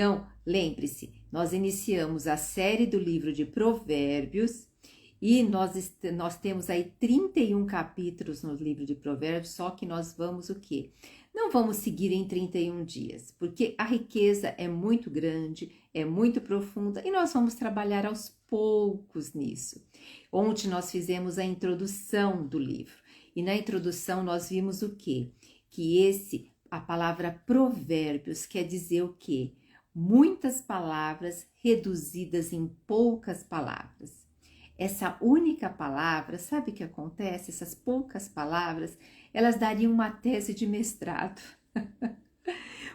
Então, lembre-se, nós iniciamos a série do livro de Provérbios e nós temos aí 31 capítulos no livro de Provérbios, só que nós vamos o quê? Não vamos seguir em 31 dias, porque a riqueza é muito grande, é muito profunda e nós vamos trabalhar aos poucos nisso. Ontem nós fizemos a introdução do livro e na introdução nós vimos o quê? Que a palavra provérbios quer dizer o quê? Muitas palavras reduzidas em poucas palavras. Essa única palavra, sabe o que acontece? Essas poucas palavras, elas dariam uma tese de mestrado.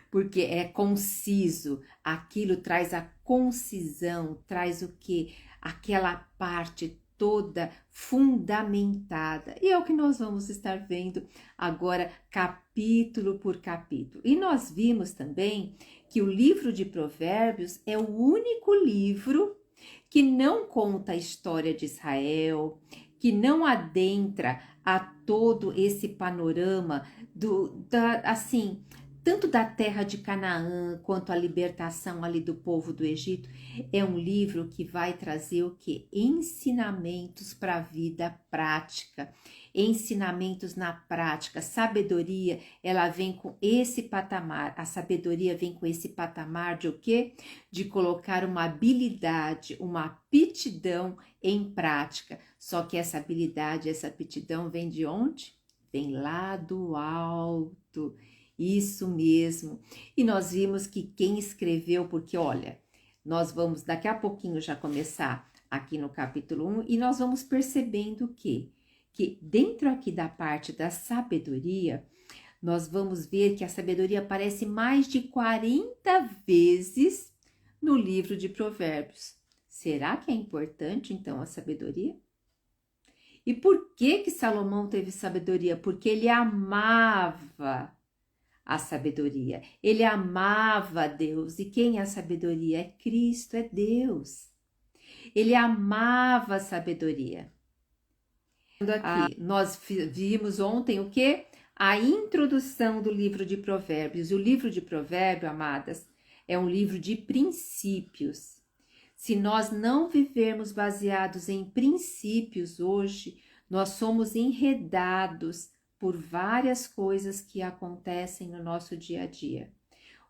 Porque é conciso, aquilo traz a concisão, traz o quê? Aquela parte toda fundamentada. E é o que nós vamos estar vendo agora, capítulo por capítulo. E nós vimos também que o livro de Provérbios é o único livro que não conta a história de Israel, que não adentra a todo esse panorama tanto da terra de Canaã quanto a libertação ali do povo do Egito. É um livro que vai trazer o quê? Ensinamentos para a vida prática, ensinamentos na prática. Sabedoria, ela vem com esse patamar. A sabedoria vem com esse patamar de o quê? De colocar uma habilidade, uma aptidão em prática. Só que essa habilidade, essa aptidão vem de onde? Vem lá do alto. Isso mesmo. E nós vimos que quem escreveu, porque olha, nós vamos daqui a pouquinho já começar aqui no capítulo 1 e nós vamos percebendo que dentro aqui da parte da sabedoria, nós vamos ver que a sabedoria aparece mais de 40 vezes no livro de Provérbios. Será que é importante então a sabedoria? E por que Salomão teve sabedoria? Porque ele amava a sabedoria. Ele amava a Deus. E quem é a sabedoria? É Cristo, é Deus. Ele amava a sabedoria. Aqui, nós vimos ontem o quê? A introdução do livro de Provérbios. O livro de Provérbios, amadas, é um livro de princípios. Se nós não vivermos baseados em princípios hoje, nós somos enredados por várias coisas que acontecem no nosso dia a dia.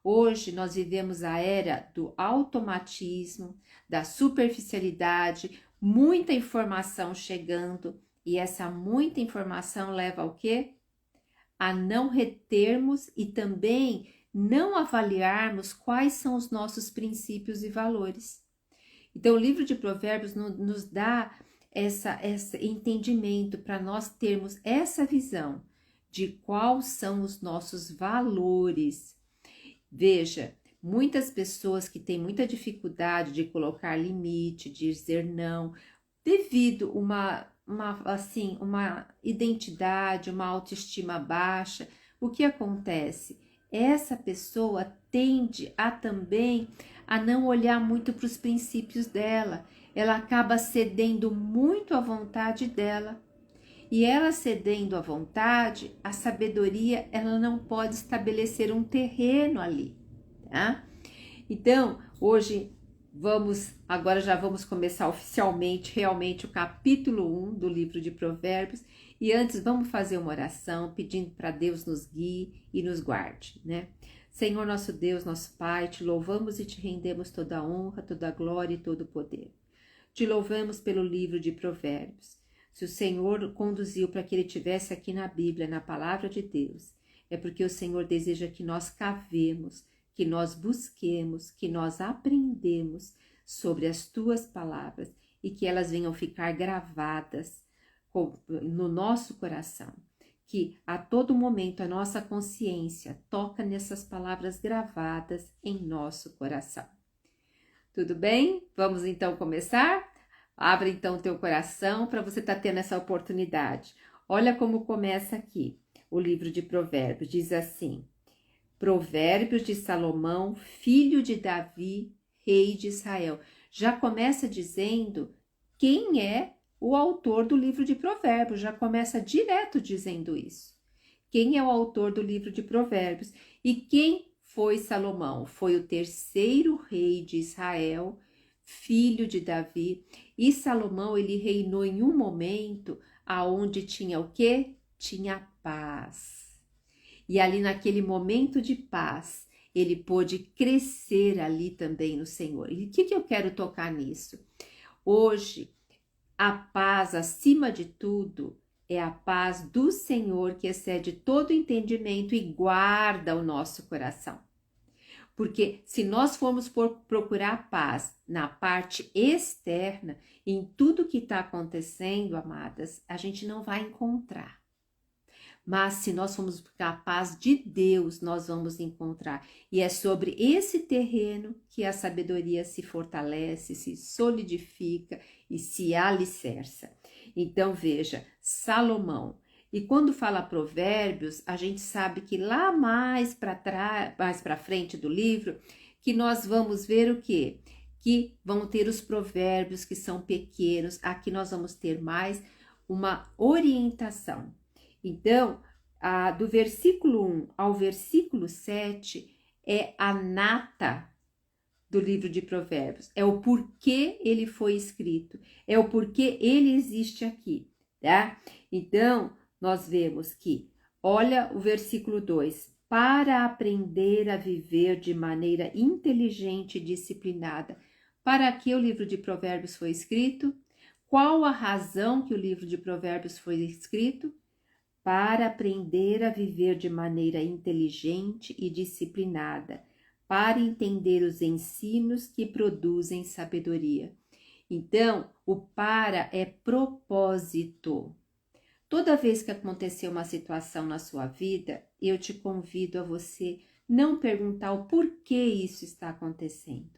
Hoje nós vivemos a era do automatismo, da superficialidade, muita informação chegando e essa muita informação leva ao quê? A não retermos e também não avaliarmos quais são os nossos princípios e valores. Então o livro de Provérbios nos dá esse entendimento para nós termos essa visão de quais são os nossos valores. Veja, muitas pessoas que têm muita dificuldade de colocar limite, de dizer não, devido uma identidade, uma autoestima baixa, o que acontece? Essa pessoa tende também a não olhar muito para os princípios dela. Ela acaba cedendo muito à vontade dela. E ela cedendo à vontade, a sabedoria, ela não pode estabelecer um terreno ali, tá? Então, hoje agora já vamos começar oficialmente, realmente, o capítulo 1 do livro de Provérbios. E antes, vamos fazer uma oração pedindo para Deus nos guie e nos guarde, né? Senhor nosso Deus, nosso Pai, te louvamos e te rendemos toda a honra, toda a glória e todo o poder. Te louvamos pelo livro de Provérbios. Se o Senhor conduziu para que ele estivesse aqui na Bíblia, na palavra de Deus, é porque o Senhor deseja que nós cavemos, que nós busquemos, que nós aprendemos sobre as tuas palavras e que elas venham ficar gravadas no nosso coração. Que a todo momento a nossa consciência toca nessas palavras gravadas em nosso coração. Tudo bem? Vamos então começar? Abre então o teu coração para você estar tendo essa oportunidade. Olha como começa aqui o livro de Provérbios. Diz assim: Provérbios de Salomão, filho de Davi, rei de Israel. Já começa dizendo quem é o autor do livro de Provérbios. Já começa direto dizendo isso. Quem é o autor do livro de Provérbios e quem foi Salomão? Foi o terceiro rei de Israel, filho de Davi. E Salomão, ele reinou em um momento aonde tinha o quê? Tinha paz. E ali naquele momento de paz, ele pôde crescer ali também no Senhor. E o que eu quero tocar nisso? Hoje, a paz acima de tudo é a paz do Senhor que excede todo entendimento e guarda o nosso coração. Porque se nós formos procurar paz na parte externa, em tudo que está acontecendo, amadas, a gente não vai encontrar. Mas se nós formos buscar a paz de Deus, nós vamos encontrar. E é sobre esse terreno que a sabedoria se fortalece, se solidifica e se alicerça. Então veja, Salomão. E quando fala Provérbios, a gente sabe que lá mais para frente do livro, que nós vamos ver o quê? Que vão ter os provérbios que são pequenos. Aqui nós vamos ter mais uma orientação. Então, do versículo 1 ao versículo 7 é a nata do livro de Provérbios. É o porquê ele foi escrito, é o porquê ele existe aqui, tá? Então, nós vemos que, olha o versículo 2, para aprender a viver de maneira inteligente e disciplinada. Para que o livro de Provérbios foi escrito? Qual a razão que o livro de Provérbios foi escrito? Para aprender a viver de maneira inteligente e disciplinada, para entender os ensinos que produzem sabedoria. Então, o para é propósito. Toda vez que acontecer uma situação na sua vida, eu te convido a você não perguntar o porquê isso está acontecendo,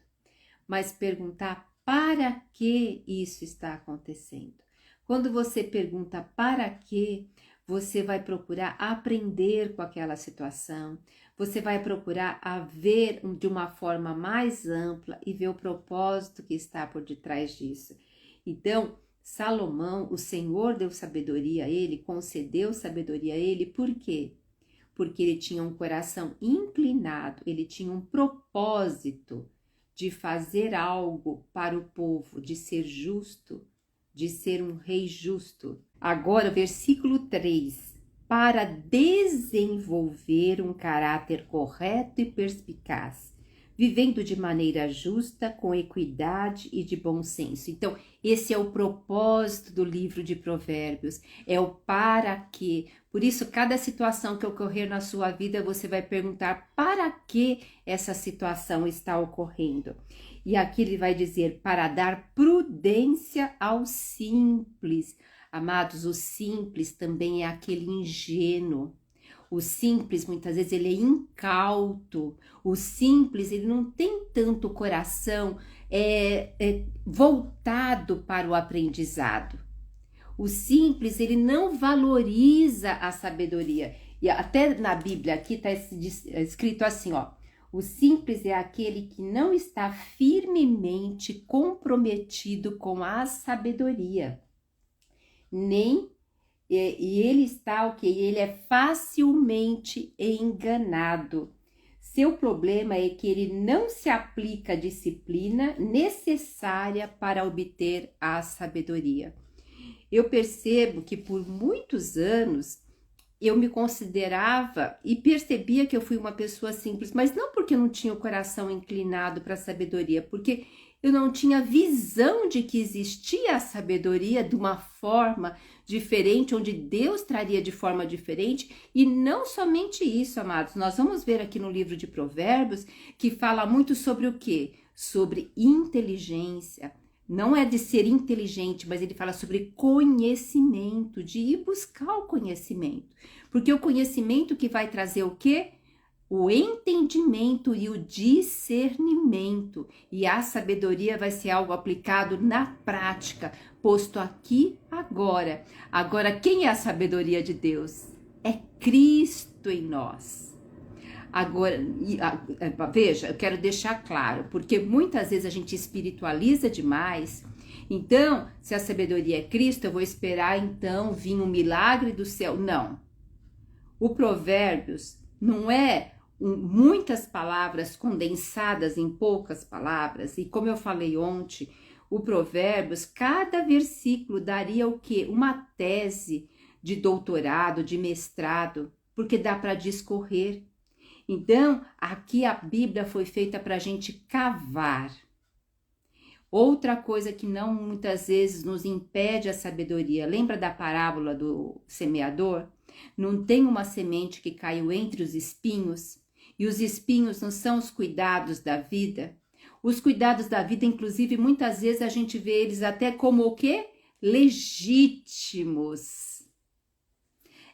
mas perguntar para que isso está acontecendo. Quando você pergunta para quê, você vai procurar aprender com aquela situação, você vai procurar a ver de uma forma mais ampla e ver o propósito que está por detrás disso. Então, Salomão, o Senhor deu sabedoria a ele, concedeu sabedoria a ele, por quê? Porque ele tinha um coração inclinado, ele tinha um propósito de fazer algo para o povo, de ser justo, de ser um rei justo. Agora, versículo 3. Para desenvolver um caráter correto e perspicaz, vivendo de maneira justa, com equidade e de bom senso. Então, esse é o propósito do livro de Provérbios, é o para quê. Por isso, cada situação que ocorrer na sua vida, você vai perguntar para que essa situação está ocorrendo. E aqui ele vai dizer, para dar prudência ao simples. Amados, o simples também é aquele ingênuo. O simples, muitas vezes, ele é incauto. O simples, ele não tem tanto coração voltado para o aprendizado. O simples, ele não valoriza a sabedoria. E até na Bíblia aqui está escrito assim, ó. O simples é aquele que não está firmemente comprometido com a sabedoria. E ele está o quê? Ele é facilmente enganado. Seu problema é que ele não se aplica à disciplina necessária para obter a sabedoria. Eu percebo que por muitos anos eu me considerava e percebia que eu fui uma pessoa simples, mas não porque eu não tinha o coração inclinado para a sabedoria, porque eu não tinha visão de que existia a sabedoria de uma forma diferente, onde Deus traria de forma diferente. E não somente isso, amados, nós vamos ver aqui no livro de Provérbios que fala muito sobre o quê? Sobre inteligência. Não é de ser inteligente, mas ele fala sobre conhecimento, de ir buscar o conhecimento. Porque o conhecimento que vai trazer o quê? O entendimento e o discernimento. E a sabedoria vai ser algo aplicado na prática, posto aqui agora. Agora, quem é a sabedoria de Deus? É Cristo em nós. Agora, veja, eu quero deixar claro, porque muitas vezes a gente espiritualiza demais. Então, se a sabedoria é Cristo, eu vou esperar então vir um milagre do céu. Não. O Provérbios não é muitas palavras condensadas em poucas palavras, e como eu falei ontem, o Provérbios, cada versículo daria o quê? Uma tese de doutorado, de mestrado, porque dá para discorrer. Então, aqui a Bíblia foi feita para a gente cavar. Outra coisa que não muitas vezes nos impede a sabedoria, lembra da parábola do semeador? Não tem uma semente que caiu entre os espinhos? E os espinhos não são os cuidados da vida? Os cuidados da vida, inclusive, muitas vezes a gente vê eles até como o quê? Legítimos.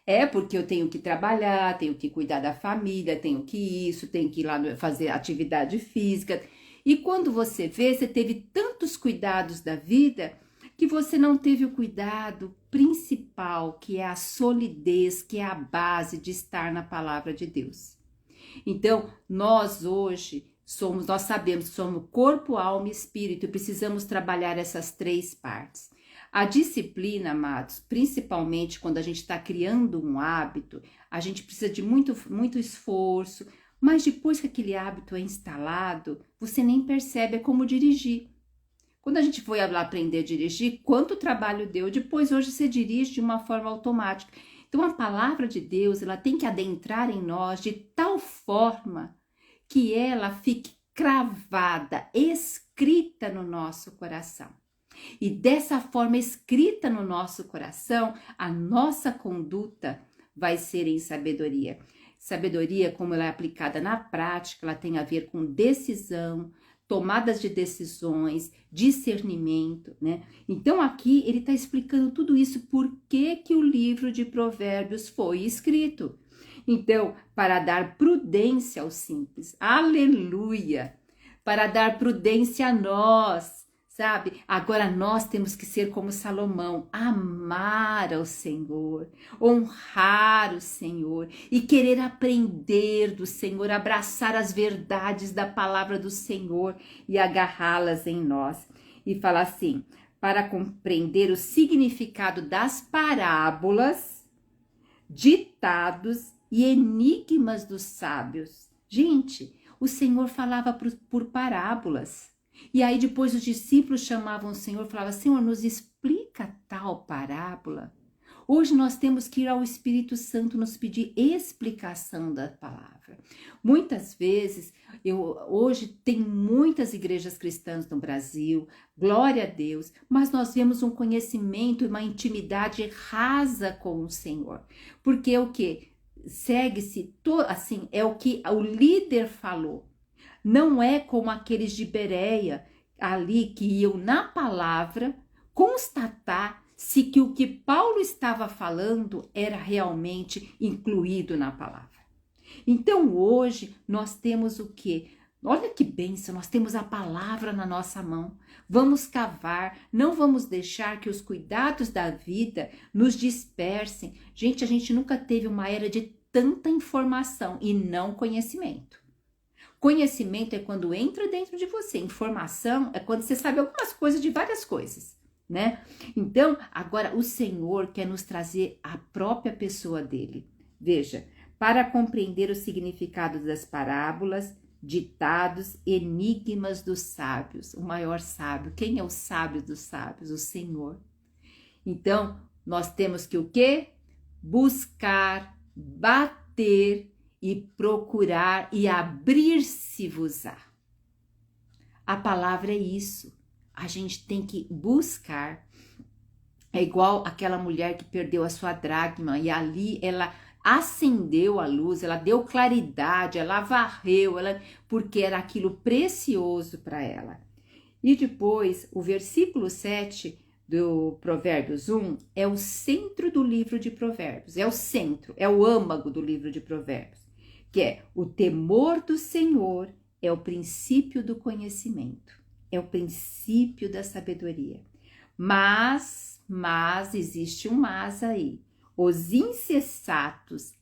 É porque eu tenho que trabalhar, tenho que cuidar da família, tenho que isso, tenho que ir lá fazer atividade física. E quando você vê, você teve tantos cuidados da vida que você não teve o cuidado principal, que é a solidez, que é a base de estar na palavra de Deus. Então, nós hoje nós sabemos que somos corpo, alma e espírito e precisamos trabalhar essas três partes. A disciplina, amados, principalmente quando a gente está criando um hábito, a gente precisa de muito esforço, mas depois que aquele hábito é instalado, você nem percebe, é como dirigir. Quando a gente foi lá aprender a dirigir, quanto trabalho deu, depois hoje você dirige de uma forma automática. Então a palavra de Deus, ela tem que adentrar em nós de tal forma que ela fique cravada, escrita no nosso coração. E dessa forma escrita no nosso coração, a nossa conduta vai ser em sabedoria. Sabedoria, como ela é aplicada na prática, ela tem a ver com decisão, tomadas de decisões, discernimento, né? Então aqui ele está explicando tudo isso, por que o livro de Provérbios foi escrito. Então, para dar prudência aos simples, aleluia, para dar prudência a nós, sabe? Agora nós temos que ser como Salomão, amar ao Senhor, honrar o Senhor e querer aprender do Senhor, abraçar as verdades da palavra do Senhor e agarrá-las em nós. E fala assim, para compreender o significado das parábolas, ditados e enigmas dos sábios. Gente, o Senhor falava por parábolas. E aí depois os discípulos chamavam o Senhor e falavam, Senhor, nos explica tal parábola. Hoje nós temos que ir ao Espírito Santo nos pedir explicação da palavra. Muitas vezes, hoje tem muitas igrejas cristãs no Brasil, glória a Deus, mas nós vemos um conhecimento e uma intimidade rasa com o Senhor. Porque o que? Segue-se, assim, é o que o líder falou. Não é como aqueles de Bereia ali que iam na palavra constatar se que o que Paulo estava falando era realmente incluído na palavra. Então hoje nós temos o quê? Olha que bênção, nós temos a palavra na nossa mão. Vamos cavar, não vamos deixar que os cuidados da vida nos dispersem. Gente, a gente nunca teve uma era de tanta informação e não conhecimento. Conhecimento é quando entra dentro de você. Informação é quando você sabe algumas coisas de várias coisas, né? Então, agora o Senhor quer nos trazer a própria pessoa dele. Veja, para compreender o significado das parábolas, ditados, enigmas dos sábios. O maior sábio. Quem é o sábio dos sábios? O Senhor. Então, nós temos que o quê? Buscar, bater e procurar e abrir-se-vos-á. A palavra é isso. A gente tem que buscar. É igual aquela mulher que perdeu a sua dracma e ali ela acendeu a luz, ela deu claridade, ela varreu, porque era aquilo precioso para ela. E depois, o versículo 7 do Provérbios 1 é o centro do livro de Provérbios, é o centro, é o âmago do livro de Provérbios, que é o temor do Senhor é o princípio do conhecimento, é o princípio da sabedoria. Mas existe um mas aí. Os insensatos,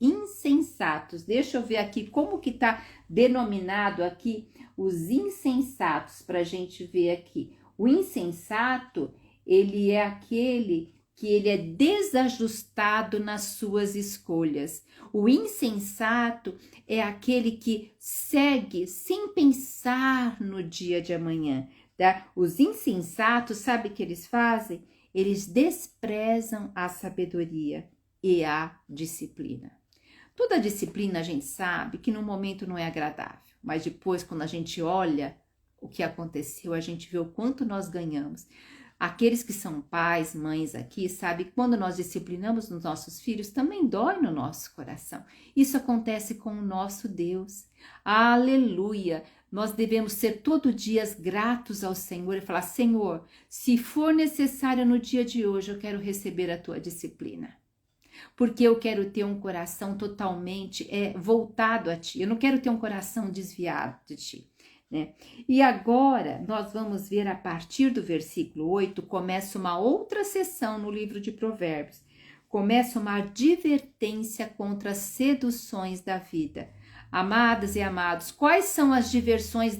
deixa eu ver aqui como que tá denominado aqui os insensatos, para a gente ver aqui. O insensato, ele é aquele que ele é desajustado nas suas escolhas. O insensato é aquele que segue sem pensar no dia de amanhã. Tá? Os insensatos, sabe o que eles fazem? Eles desprezam a sabedoria e a disciplina. Toda disciplina a gente sabe que no momento não é agradável, mas depois, quando a gente olha o que aconteceu, a gente vê o quanto nós ganhamos. Aqueles que são pais, mães aqui, sabem que quando nós disciplinamos os nossos filhos, também dói no nosso coração. Isso acontece com o nosso Deus. Aleluia! Nós devemos ser todo dia gratos ao Senhor e falar: Senhor, se for necessário no dia de hoje, eu quero receber a tua disciplina. Porque eu quero ter um coração totalmente voltado a ti. Eu não quero ter um coração desviado de ti. Né? E agora nós vamos ver a partir do versículo 8, começa uma outra sessão no livro de Provérbios. Começa uma advertência contra as seduções da vida. Amadas e amados, quais são as seduções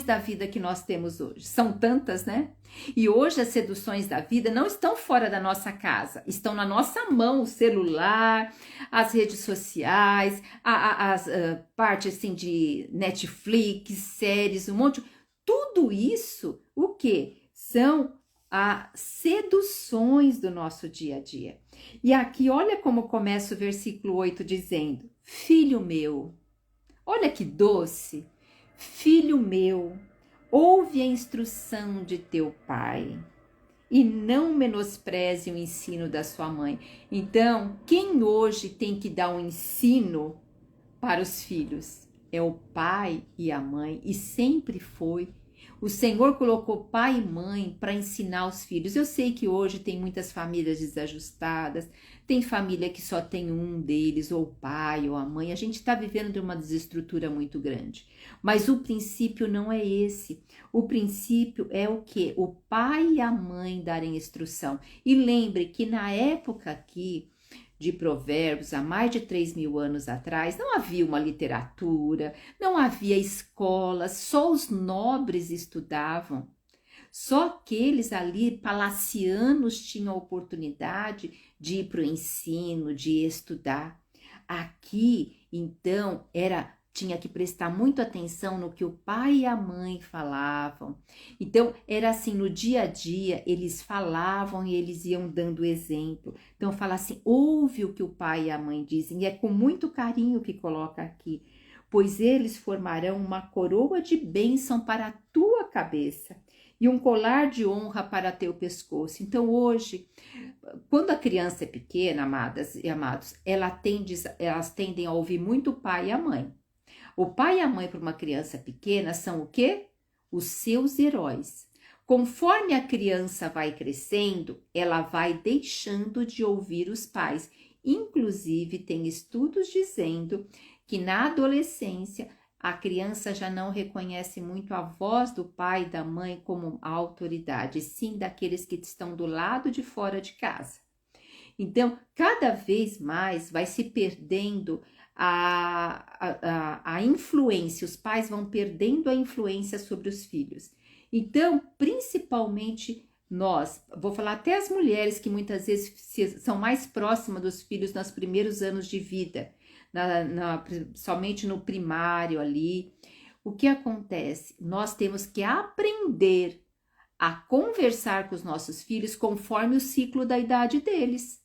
da vida que nós temos hoje? São tantas, né? E hoje as seduções da vida não estão fora da nossa casa, estão na nossa mão, o celular, as redes sociais, as partes assim de Netflix, séries, um monte. Tudo isso, o que? São as seduções do nosso dia a dia. E aqui, olha como começa o versículo 8 dizendo: Filho meu, olha que doce, filho meu, ouve a instrução de teu pai e não menospreze o ensino da sua mãe. Então, quem hoje tem que dar um ensino para os filhos? É o pai e a mãe, e sempre foi. O Senhor colocou pai e mãe para ensinar os filhos. Eu sei que hoje tem muitas famílias desajustadas, tem família que só tem um deles, ou o pai ou a mãe. A gente está vivendo de uma desestrutura muito grande. Mas o princípio não é esse. O princípio é o quê? O pai e a mãe darem instrução. E lembre que na época aqui de Provérbios, há mais de 3.000 anos atrás, não havia uma literatura, não havia escolas, só os nobres estudavam. Só aqueles ali, palacianos, tinham a oportunidade de ir para o ensino, de estudar. Aqui, então, tinha que prestar muito atenção no que o pai e a mãe falavam. Então, era assim, no dia a dia, eles falavam e eles iam dando exemplo. Então, fala assim, ouve o que o pai e a mãe dizem, e é com muito carinho que coloca aqui, pois eles formarão uma coroa de bênção para a tua cabeça e um colar de honra para teu pescoço. Então, hoje, quando a criança é pequena, amadas e amados, elas tendem a ouvir muito o pai e a mãe. O pai e a mãe para uma criança pequena são o quê? Os seus heróis. Conforme a criança vai crescendo, ela vai deixando de ouvir os pais. Inclusive, tem estudos dizendo que na adolescência, a criança já não reconhece muito a voz do pai e da mãe como autoridade, sim daqueles que estão do lado de fora de casa. Então, cada vez mais vai se perdendo a influência, os pais vão perdendo a influência sobre os filhos. Então, principalmente nós, vou falar até as mulheres que muitas vezes são mais próximas dos filhos nos primeiros anos de vida, somente no primário ali. O que acontece? Nós temos que aprender a conversar com os nossos filhos conforme o ciclo da idade deles.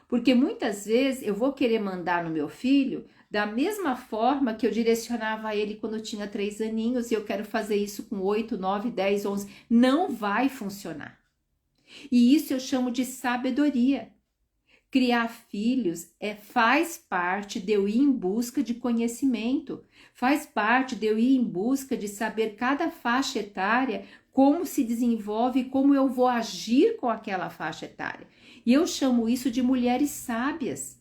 Porque muitas vezes eu vou querer mandar no meu filho da mesma forma que eu direcionava ele quando eu tinha 3 aninhos e eu quero fazer isso com 8, 9, 10, 11. Não vai funcionar. E isso eu chamo de sabedoria. Criar filhos faz parte de eu ir em busca de conhecimento, faz parte de eu ir em busca de saber cada faixa etária, como se desenvolve e como eu vou agir com aquela faixa etária. E eu chamo isso de mulheres sábias,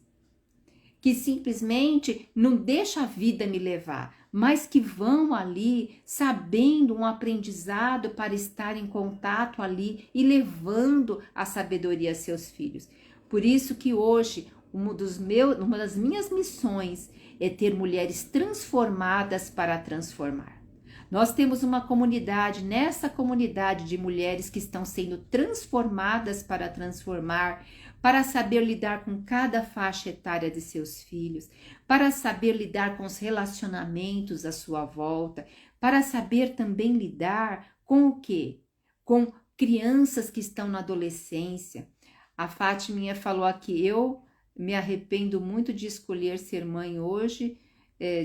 que simplesmente não deixam a vida me levar, mas que vão ali sabendo um aprendizado para estar em contato ali e levando a sabedoria a seus filhos. Por isso que hoje uma das minhas missões é ter mulheres transformadas para transformar. Nós temos uma comunidade, nessa comunidade de mulheres que estão sendo transformadas para transformar, para saber lidar com cada faixa etária de seus filhos, para saber lidar com os relacionamentos à sua volta, para saber também lidar com o quê? Com crianças que estão na adolescência. A Fátima falou aqui, eu me arrependo muito de escolher ser mãe hoje,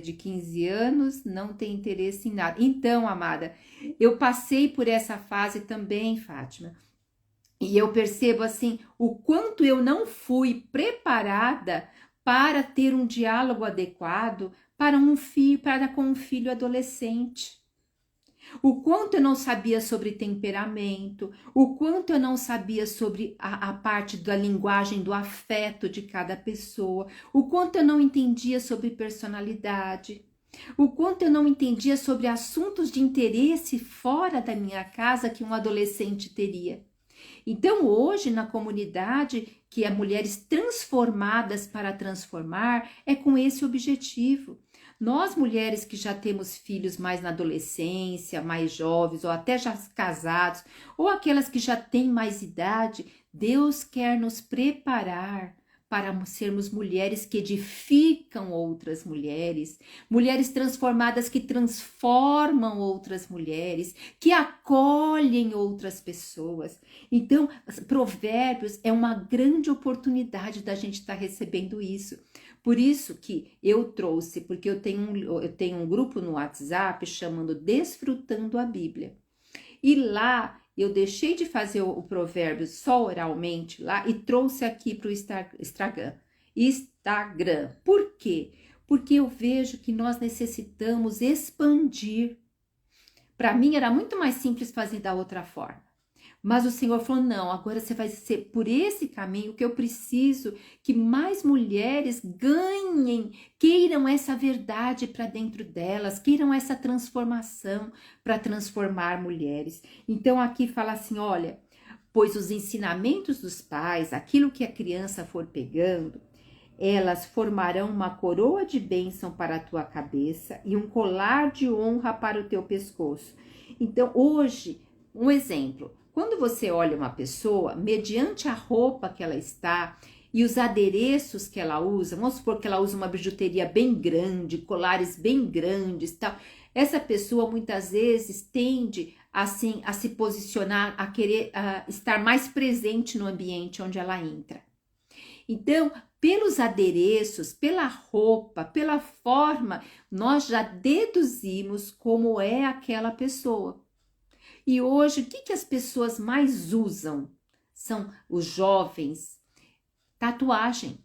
de 15 anos, não tem interesse em nada. Então, amada, eu passei por essa fase também, Fátima, e eu percebo assim, o quanto eu não fui preparada para ter um diálogo adequado para com um filho adolescente. O quanto eu não sabia sobre temperamento, o quanto eu não sabia sobre a parte da linguagem do afeto de cada pessoa, o quanto eu não entendia sobre personalidade, o quanto eu não entendia sobre assuntos de interesse fora da minha casa que um adolescente teria. Então, hoje, na comunidade, que é Mulheres Transformadas para Transformar, é com esse objetivo. Nós, mulheres que já temos filhos mais na adolescência, mais jovens, ou até já casados, ou aquelas que já têm mais idade, Deus quer nos preparar para sermos mulheres que edificam outras mulheres, mulheres transformadas que transformam outras mulheres, que acolhem outras pessoas. Então, Provérbios é uma grande oportunidade da gente estar recebendo isso. Por isso que eu trouxe, porque eu tenho um grupo no WhatsApp chamando Desfrutando a Bíblia. E lá eu deixei de fazer o provérbio só oralmente lá e trouxe aqui para o Instagram. Por quê? Porque eu vejo que nós necessitamos expandir. Para mim era muito mais simples fazer da outra forma. Mas o Senhor falou, não, agora você vai ser por esse caminho que eu preciso que mais mulheres ganhem, queiram essa verdade para dentro delas, queiram essa transformação para transformar mulheres. Então aqui fala assim, olha, pois os ensinamentos dos pais, aquilo que a criança for pegando, elas formarão uma coroa de bênção para a tua cabeça e um colar de honra para o teu pescoço. Então hoje, um exemplo, quando você olha uma pessoa, mediante a roupa que ela está e os adereços que ela usa, vamos supor que ela usa uma bijuteria bem grande, colares bem grandes, tal. Essa pessoa muitas vezes tende assim a se posicionar, a querer estar mais presente no ambiente onde ela entra. Então, pelos adereços, pela roupa, pela forma, nós já deduzimos como é aquela pessoa. E hoje, o que as pessoas mais usam? São os jovens. Tatuagem.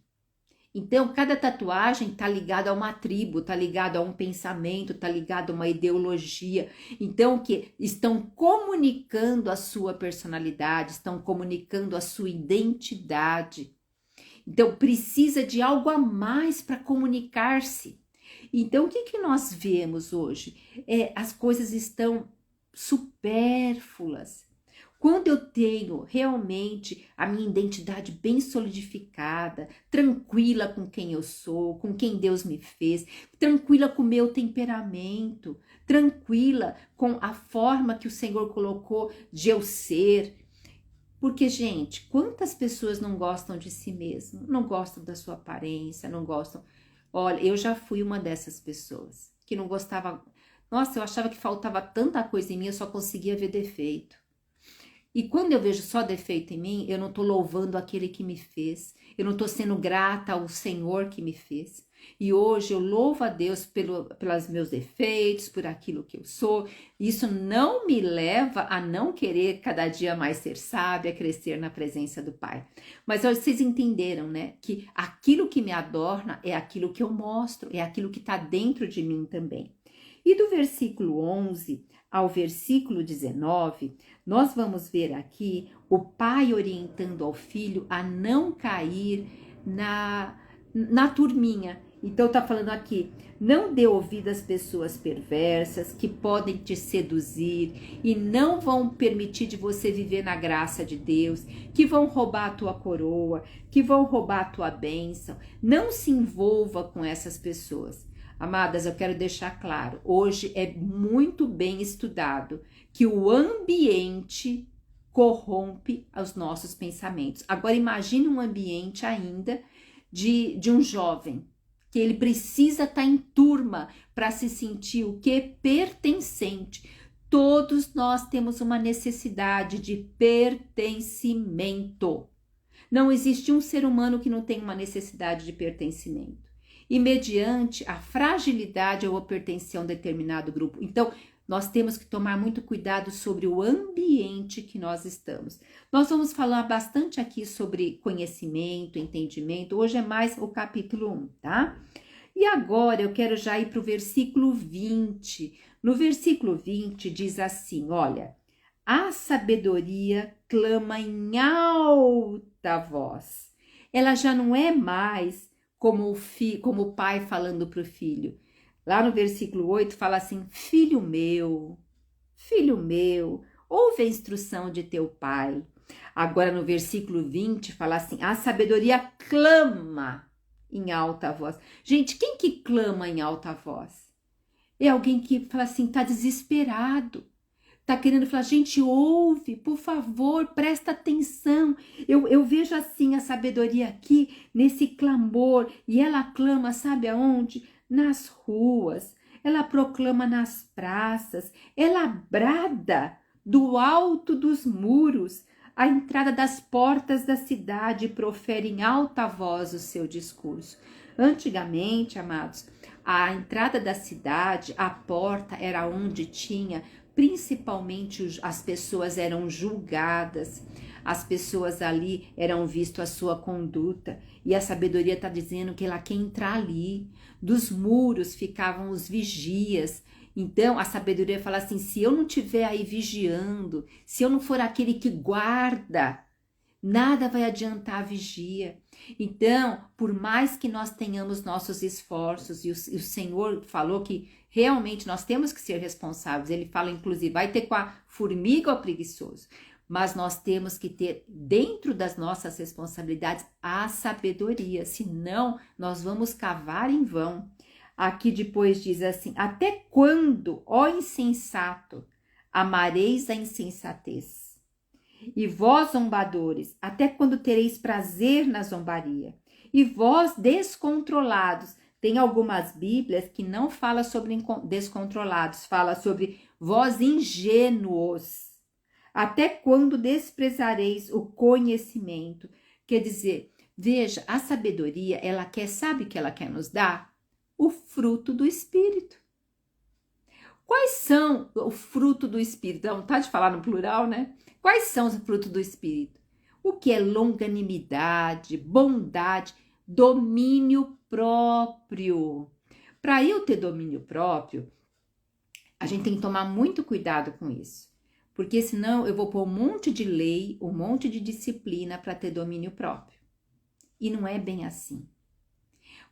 Então, cada tatuagem está ligada a uma tribo, está ligada a um pensamento, está ligada a uma ideologia. Então, o que? Estão comunicando a sua personalidade, estão comunicando a sua identidade. Então, precisa de algo a mais para comunicar-se. Então, o que nós vemos hoje? As coisas estão supérfluas. Quando eu tenho realmente a minha identidade bem solidificada, tranquila com quem eu sou, com quem Deus me fez, tranquila com o meu temperamento, tranquila com a forma que o Senhor colocou de eu ser. Porque, gente, quantas pessoas não gostam de si mesmo, não gostam da sua aparência, não gostam... Olha, eu já fui uma dessas pessoas que não gostava... Nossa, eu achava que faltava tanta coisa em mim, eu só conseguia ver defeito. E quando eu vejo só defeito em mim, eu não estou louvando aquele que me fez. Eu não estou sendo grata ao Senhor que me fez. E hoje eu louvo a Deus pelos meus defeitos, por aquilo que eu sou. Isso não me leva a não querer cada dia mais ser sábia, crescer na presença do Pai. Mas vocês entenderam, né? Que aquilo que me adorna é aquilo que eu mostro, é aquilo que está dentro de mim também. E do versículo 11 ao versículo 19, nós vamos ver aqui o pai orientando ao filho a não cair na turminha. Então tá falando aqui, não dê ouvido às pessoas perversas que podem te seduzir e não vão permitir de você viver na graça de Deus, que vão roubar a tua coroa, que vão roubar a tua bênção. Não se envolva com essas pessoas. Amadas, eu quero deixar claro, hoje é muito bem estudado que o ambiente corrompe os nossos pensamentos. Agora imagine um ambiente ainda de um jovem, que ele precisa estar em turma para se sentir o que? Pertencente. Todos nós temos uma necessidade de pertencimento. Não existe um ser humano que não tenha uma necessidade de pertencimento. E mediante a fragilidade eu vou pertencer a um determinado grupo. Então, nós temos que tomar muito cuidado sobre o ambiente que nós estamos. Nós vamos falar bastante aqui sobre conhecimento, entendimento. Hoje é mais o capítulo 1, tá? E agora eu quero já ir para o versículo 20. No versículo 20 diz assim, olha, a sabedoria clama em alta voz. Ela já não é mais como o pai falando para o filho. Lá no versículo 8 fala assim, filho meu, ouve a instrução de teu pai. Agora no versículo 20 fala assim, a sabedoria clama em alta voz. Gente, quem que clama em alta voz? É alguém que fala assim, tá desesperado. Tá querendo falar, gente, ouve, por favor, presta atenção. Eu vejo assim a sabedoria aqui, nesse clamor, e ela clama, sabe aonde? Nas ruas, ela proclama nas praças, ela brada do alto dos muros, à entrada das portas da cidade, e profere em alta voz o seu discurso. Antigamente, amados, a entrada da cidade, a porta era onde tinha, principalmente as pessoas eram julgadas, as pessoas ali eram vistas a sua conduta, e a sabedoria está dizendo que ela quer entrar ali. Dos muros ficavam os vigias. Então a sabedoria fala assim, se eu não estiver aí vigiando, se eu não for aquele que guarda, nada vai adiantar a vigia. Então, por mais que nós tenhamos nossos esforços, e o Senhor falou que realmente nós temos que ser responsáveis, ele fala inclusive, vai ter com a formiga ou preguiçoso, mas nós temos que ter dentro das nossas responsabilidades a sabedoria, senão nós vamos cavar em vão. Aqui depois diz assim, até quando, ó insensato, amareis a insensatez? E vós, zombadores, até quando tereis prazer na zombaria? E vós, descontrolados, tem algumas bíblias que não fala sobre descontrolados, fala sobre vós ingênuos. Até quando desprezareis o conhecimento? Quer dizer, veja, a sabedoria, ela quer, sabe o que ela quer nos dar? O fruto do Espírito. Quais são o fruto do Espírito? Dá vontade de falar no plural, né? Quais são os frutos do Espírito? O que é longanimidade, bondade, domínio próprio. Para eu ter domínio próprio, a gente tem que tomar muito cuidado com isso. Porque senão eu vou pôr um monte de lei, um monte de disciplina para ter domínio próprio. E não é bem assim.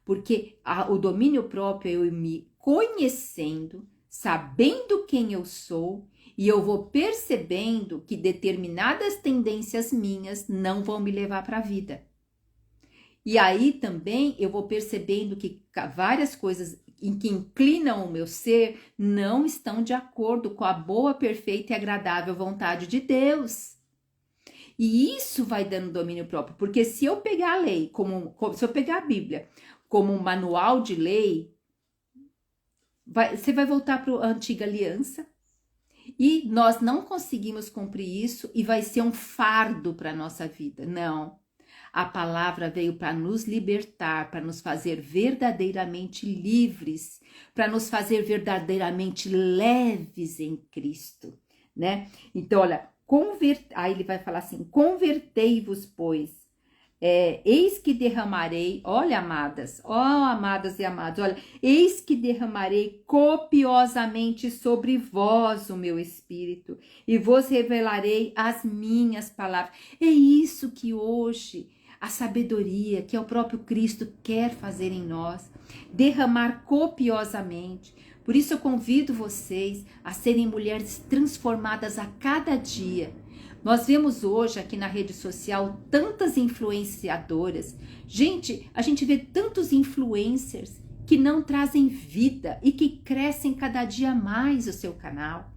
Porque o domínio próprio é eu me conhecendo, sabendo quem eu sou, e eu vou percebendo que determinadas tendências minhas não vão me levar para a vida. E aí também eu vou percebendo que várias coisas em que inclinam o meu ser não estão de acordo com a boa, perfeita e agradável vontade de Deus. E isso vai dando domínio próprio, porque se eu pegar a lei, se eu pegar a Bíblia como um manual de lei, você vai voltar para a antiga aliança, e nós não conseguimos cumprir isso e vai ser um fardo para a nossa vida. Não. A palavra veio para nos libertar, para nos fazer verdadeiramente livres, para nos fazer verdadeiramente leves em Cristo, né? Então, olha, aí ele vai falar assim, convertei-vos, pois, eis que derramarei, olha, amadas e amados, olha, eis que derramarei copiosamente sobre vós o meu Espírito, e vos revelarei as minhas palavras. É isso que hoje a sabedoria, que é o próprio Cristo, quer fazer em nós, derramar copiosamente. Por isso eu convido vocês a serem mulheres transformadas a cada dia. Nós vemos hoje aqui na rede social tantas influenciadoras. Gente, a gente vê tantos influencers que não trazem vida e que crescem cada dia mais o seu canal.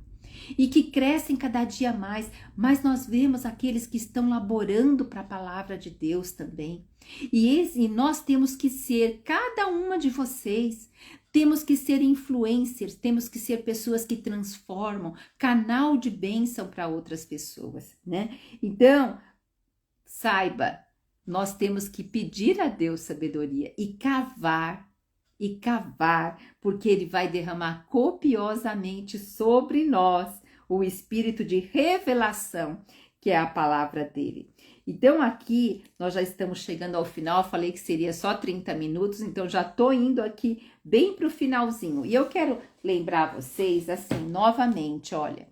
E que crescem cada dia mais, mas nós vemos aqueles que estão laborando para a palavra de Deus também. E nós temos que ser, cada uma de vocês, temos que ser influencers, temos que ser pessoas que transformam, canal de bênção para outras pessoas, né? Então, saiba, nós temos que pedir a Deus sabedoria e cavar, porque Ele vai derramar copiosamente sobre nós o espírito de revelação, que é a palavra dele. Então aqui nós já estamos chegando ao final, eu falei que seria só 30 minutos, então já estou indo aqui bem para o finalzinho. E eu quero lembrar vocês assim, novamente, olha,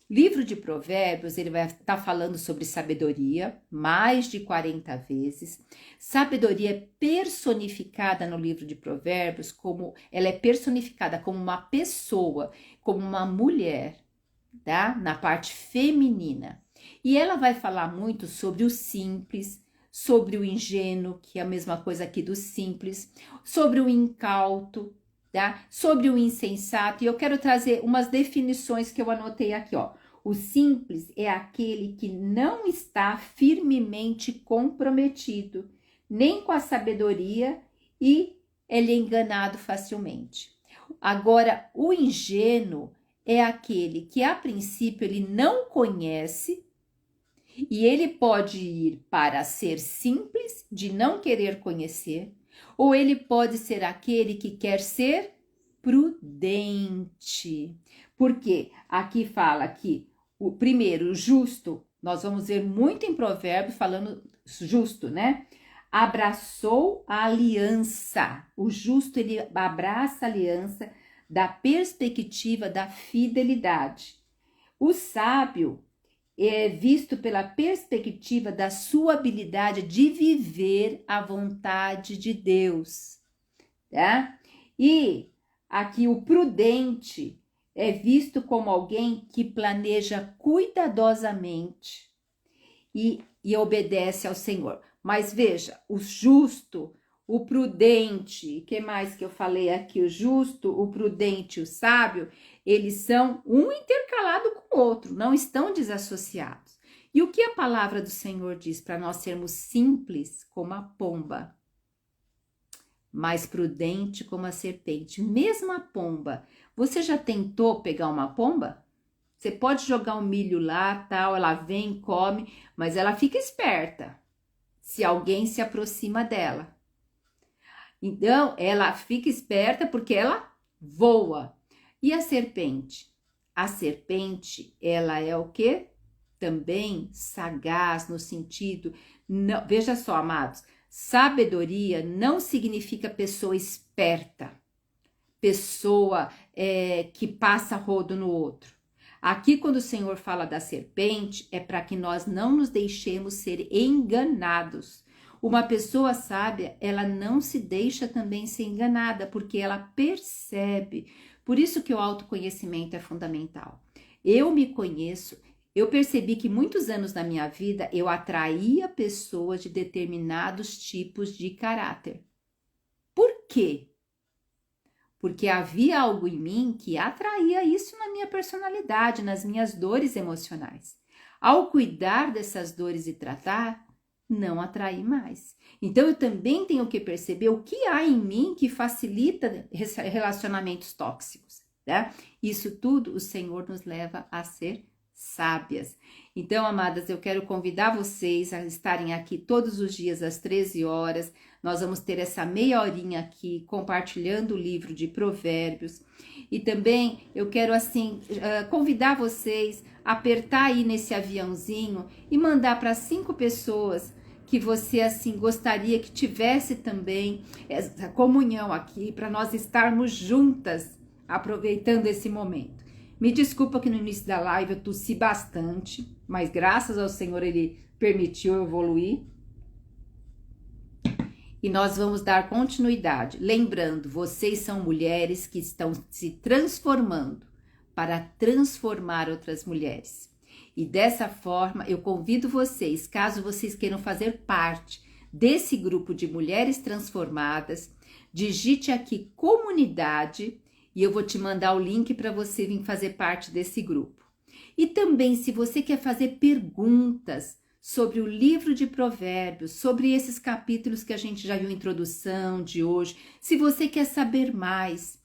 o livro de Provérbios, ele vai estar falando sobre sabedoria, mais de 40 vezes. Sabedoria é personificada no livro de Provérbios, como ela é personificada como uma pessoa, como uma mulher, tá? Na parte feminina. E ela vai falar muito sobre o simples, sobre o ingênuo, que é a mesma coisa aqui do simples, sobre o incauto, tá? Sobre o insensato. E eu quero trazer umas definições que eu anotei aqui, ó. O simples é aquele que não está firmemente comprometido, nem com a sabedoria, e ele é enganado facilmente. Agora, o ingênuo é aquele que, a princípio, ele não conhece, e ele pode ir para ser simples, de não querer conhecer, ou ele pode ser aquele que quer ser prudente. Porque aqui fala que, o primeiro, o justo, nós vamos ver muito em Provérbios falando justo, né? Abraçou a aliança. O justo, ele abraça a aliança da perspectiva da fidelidade. O sábio é visto pela perspectiva da sua habilidade de viver a vontade de Deus, tá? E aqui o prudente é visto como alguém que planeja cuidadosamente e obedece ao Senhor. Mas veja, o justo, o prudente, o que mais que eu falei aqui? O justo, o prudente e o sábio, eles são um intercalado com o outro, não estão desassociados. E o que a palavra do Senhor diz para nós sermos simples como a pomba, mais prudente como a serpente? Mesmo a pomba, você já tentou pegar uma pomba? Você pode jogar um milho lá, tal, ela vem, come, mas ela fica esperta se alguém se aproxima dela. Então, ela fica esperta porque ela voa. E a serpente? A serpente, ela é o quê? Também sagaz no sentido... Não, veja só, amados, sabedoria não significa pessoa esperta, pessoa que passa rodo no outro. Aqui, quando o Senhor fala da serpente, é para que nós não nos deixemos ser enganados. Uma pessoa sábia, ela não se deixa também ser enganada, porque ela percebe. Por isso que o autoconhecimento é fundamental. Eu me conheço, eu percebi que muitos anos da minha vida eu atraía pessoas de determinados tipos de caráter. Por quê? Porque havia algo em mim que atraía isso na minha personalidade, nas minhas dores emocionais. Ao cuidar dessas dores e tratar, não atrair mais. Então, eu também tenho que perceber o que há em mim que facilita relacionamentos tóxicos, né? Isso tudo o Senhor nos leva a ser sábias. Então, amadas, eu quero convidar vocês a estarem aqui todos os dias às 13 horas. Nós vamos ter essa meia horinha aqui compartilhando o livro de Provérbios. E também eu quero assim convidar vocês a apertar aí nesse aviãozinho e mandar para 5 pessoas que você assim gostaria que tivesse também essa comunhão aqui para nós estarmos juntas aproveitando esse momento. Me desculpa que no início da live eu tossi bastante, mas graças ao Senhor Ele permitiu eu evoluir. E nós vamos dar continuidade. Lembrando, vocês são mulheres que estão se transformando para transformar outras mulheres. E dessa forma, eu convido vocês, caso vocês queiram fazer parte desse grupo de mulheres transformadas, digite aqui comunidade e eu vou te mandar o link para você vir fazer parte desse grupo. E também, se você quer fazer perguntas sobre o livro de Provérbios, sobre esses capítulos que a gente já viu a introdução de hoje, se você quer saber mais,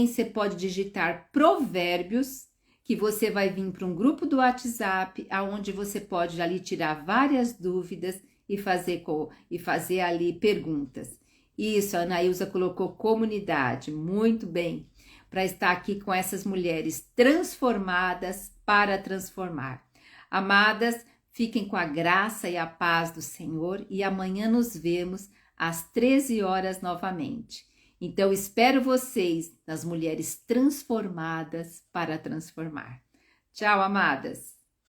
você pode digitar Provérbios, que você vai vir para um grupo do WhatsApp, onde você pode ali tirar várias dúvidas e fazer ali perguntas. Isso, a Anaísa colocou comunidade, muito bem, para estar aqui com essas mulheres transformadas para transformar. Amadas, fiquem com a graça e a paz do Senhor e amanhã nos vemos às 13 horas novamente. Então, espero vocês nas mulheres transformadas para transformar. Tchau, amadas!